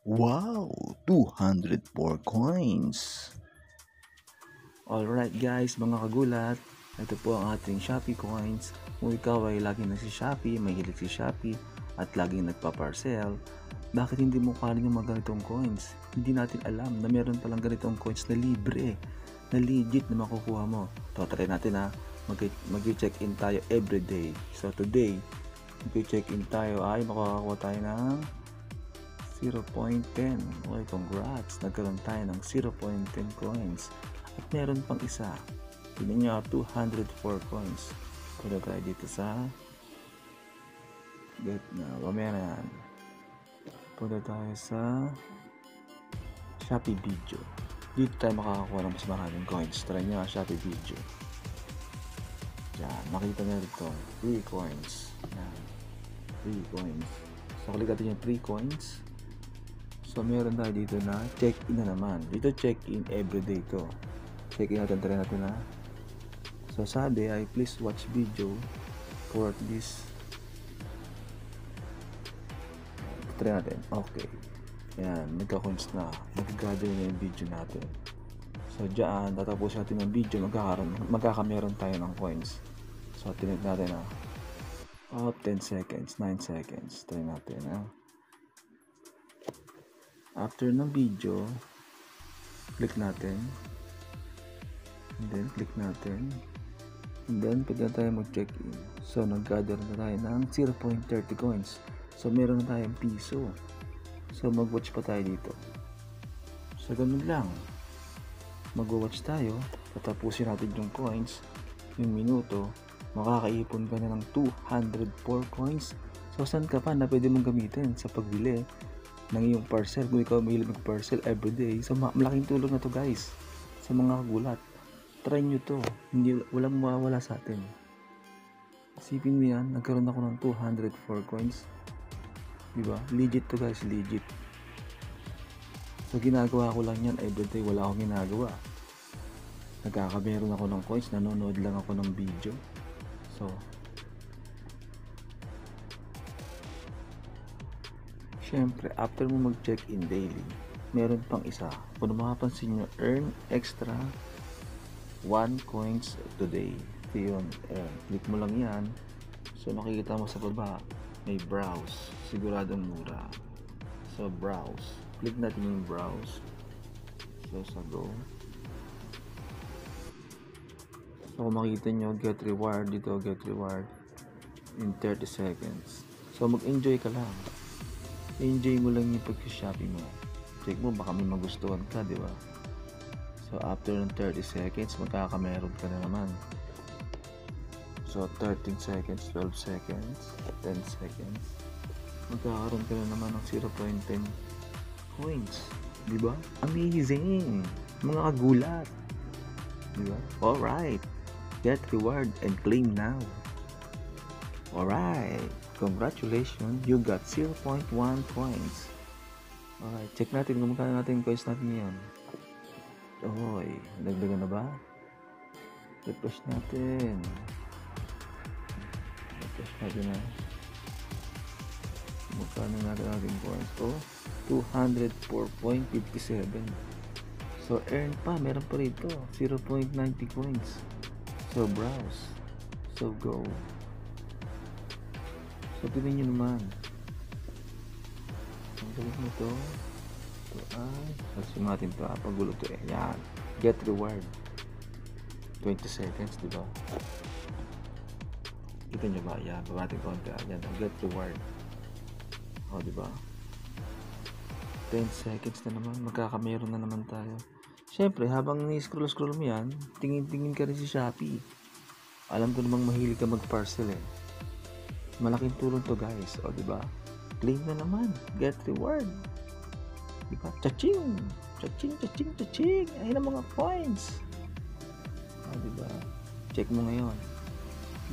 Wow, 204 coins. Alright guys, mga kagulat, ito po ang ating Shopee coins. Kung ikaw ay laging nagsi-Shopee, mahilig si Shopee, at laging nagpa-parcel, bakit hindi mo kuhanin yung mga ganitong coins? Hindi natin alam na meron palang ganitong coins na libre, na legit na makukuha mo. So, try natin ha, mag-check-in tayo everyday. So today, mag-check-in tayo ay makakakuha tayo ng 0.10. Okay, congrats! Nagkaroon tayo ng 0.10 coins. At meron pang isa. Tignan nyo, 204 coins. Punta tayo dito sa get na. Mamaya na yan. Punta tayo sa Shopee Video. Dito tayo makakakuha ng mas maraming coins. Try nyo, Shopee Video. Yan, makita nyo dito. 3 coins. Yan. 3 coins. So, click natin yung 3 coins. So, meron tayo dito na check-in na naman. Dito check-in everyday to. Check-in natin, try natin na. So, sabi ay please watch video for at least. Try natin. Okay. Yan, nagka-coins na. Nag-gather na yung video natin. So, dyan, tatapos natin ng video, magkakameron tayo ng coins. So, tinig natin na. 10 seconds, 9 seconds. Try natin na. After ng video, click natin. And then, click natin. And then, pwede na tayo mag-check-in. So, nag-gather na tayo ng 0.30 coins. So, meron na tayong piso. So, mag-watch pa tayo dito. So, ganun lang. Mag-watch tayo. Tatapusin natin yung coins. Yung minuto. Makakaipon ka na ng 204 coins. So, saan ka pa na pwede mong gamitin sa pagbili ng iyong parcel? Kung ikaw mahilig mag-parcel everyday. So, malaking tulong na to guys. Sa mga kagulat. Try nyo to. Walang mawawala sa atin. Isipin mo yan, nagkaroon ako ng 204 coins. Diba? Legit to guys, legit. So ginagawa ko lang yan everyday, wala akong ginagawa. Nagkakameron ako ng coins, nanonood lang ako ng video. So, syempre, after mo mag-check-in daily, meron pang isa. Kung mapapansin nyo, earn extra 1 coins today. Ito yun, click mo lang yan. So makikita mo sa baba, may browse, siguradong mura. So browse, click natin yung browse. So sa go. So kung makikita nyo, get reward dito, get reward in 30 seconds. So mag-enjoy ka lang. Enjoy mo lang yung pag-shopping mo. Check mo, baka may magustuhan ka, di ba? So after ng 30 seconds, magkakameron ka na naman. So 13 seconds, 12 seconds, 10 seconds, magkakaroon ka na naman ng 0.10 coins. Diba? Amazing! Mga kagulat! Diba? Alright! Get reward and claim now. Alright! Congratulations! You got 0.1 coins. Alright, check natin kung magkano natin coins natin ngayon. Oy, nagdagan na ba? Refresh natin. Refresh natin na. Magkano natin natin coins to? 204.57. So, earn pa. Meron pa rito. 0.90 coins. So, browse. So, go. So, tignan nyo naman. Ang galit mo to. Ito ay, assume natin ito, pagulo to yan, get reward 20 seconds, diba? Kita nyo ba? Yan, babating konti, yan, get reward, diba? 10 seconds na naman, magkakameron na naman tayo. Syempre, habang ni-scroll mo yan, tingin-tingin ka rin si Shopee. Alam ko namang mahilig ka mag-parcel malaking tulong to guys, diba? Claim na naman, get reward. Diba? Cha-ching! Cha-ching, cha-ching, cha-ching! Ayun ang mga coins! Diba? Check mo ngayon.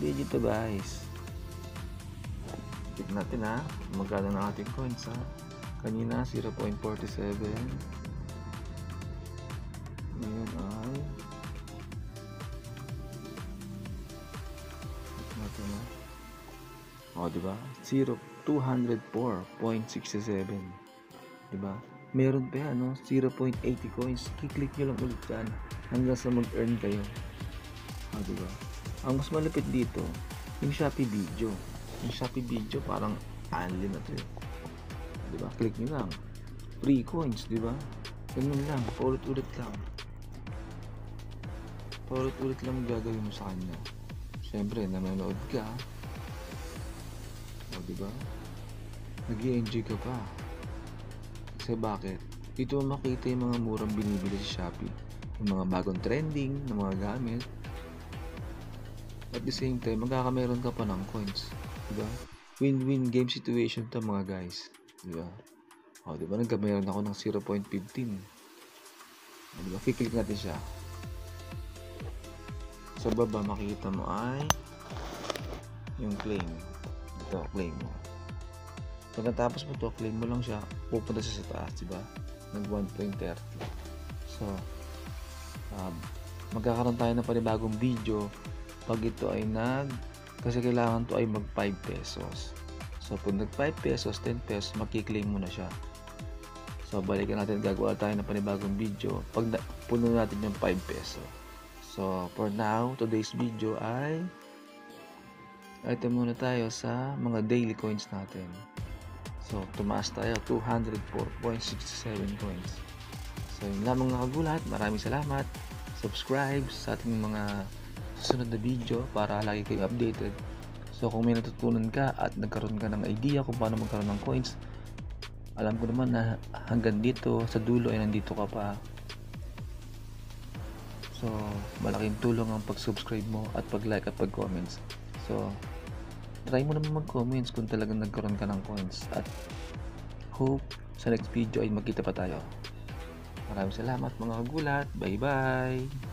Legit to guys. Check natin magkano na ating coins Kanina 0.47. Ngayon ay check natin diba? 204.67. Diba? Meron pa yan, no? 0.80 coins. Kiklik nyo lang ulit yan hanggang sa mag-earn kayo. Diba? Ang mas malapit dito, yung Shopee Video. Yung Shopee Video parang only na to. Diba? Click nyo lang. Free coins, diba? Ganun lang. Paulit-ulit lang. Paulit-ulit lang gagawin mo sa kanya. Siyempre, nanonood ka. Diba? Nag-i-enjoy ka pa. Kasi bakit? Dito mo makita yung mga murang binibili sa Shopee. Yung mga bagong trending na mga gamit. At the same time, magkakameron ka pa ng coins. Diba? Win-win game situation to mga guys. Diba? Diba? Nagkameron ako ng 0.15. Diba? Kiklik natin siya. Sa baba makikita mo ay yung claim. Ito, claim mo. Pagkatapos mo to, claim mo lang siya, pupunta siya sa taas, diba? Nag 1.30. So, magkakaroon tayo ng panibagong video pag ito ay kasi kailangan to ay mag 5 pesos. So, pag nag 5 pesos, 10 pesos, makiklaim mo na siya. So, balikan natin, gagawa tayo ng panibagong video pag puno natin yung 5 peso. So, for now, today's video ay ito muna tayo sa mga daily coins natin. So, tumaas tayo 204.67 coins. So, yun lamang mga kagulat. Maraming salamat. Subscribe sa ating mga susunod na video para lagi kayo updated. So, kung may natutunan ka at nagkaroon ka ng idea kung paano magkaroon ng coins, alam ko naman na hanggang dito sa dulo ay nandito ka pa. So, malaking tulong ang pag-subscribe mo at pag-like at pag-comments. So, try mo naman mag-comments kung talagang nagkaroon ka ng coins. At hope sa next video ay magkita pa tayo. Maraming salamat mga kagulat. Bye bye!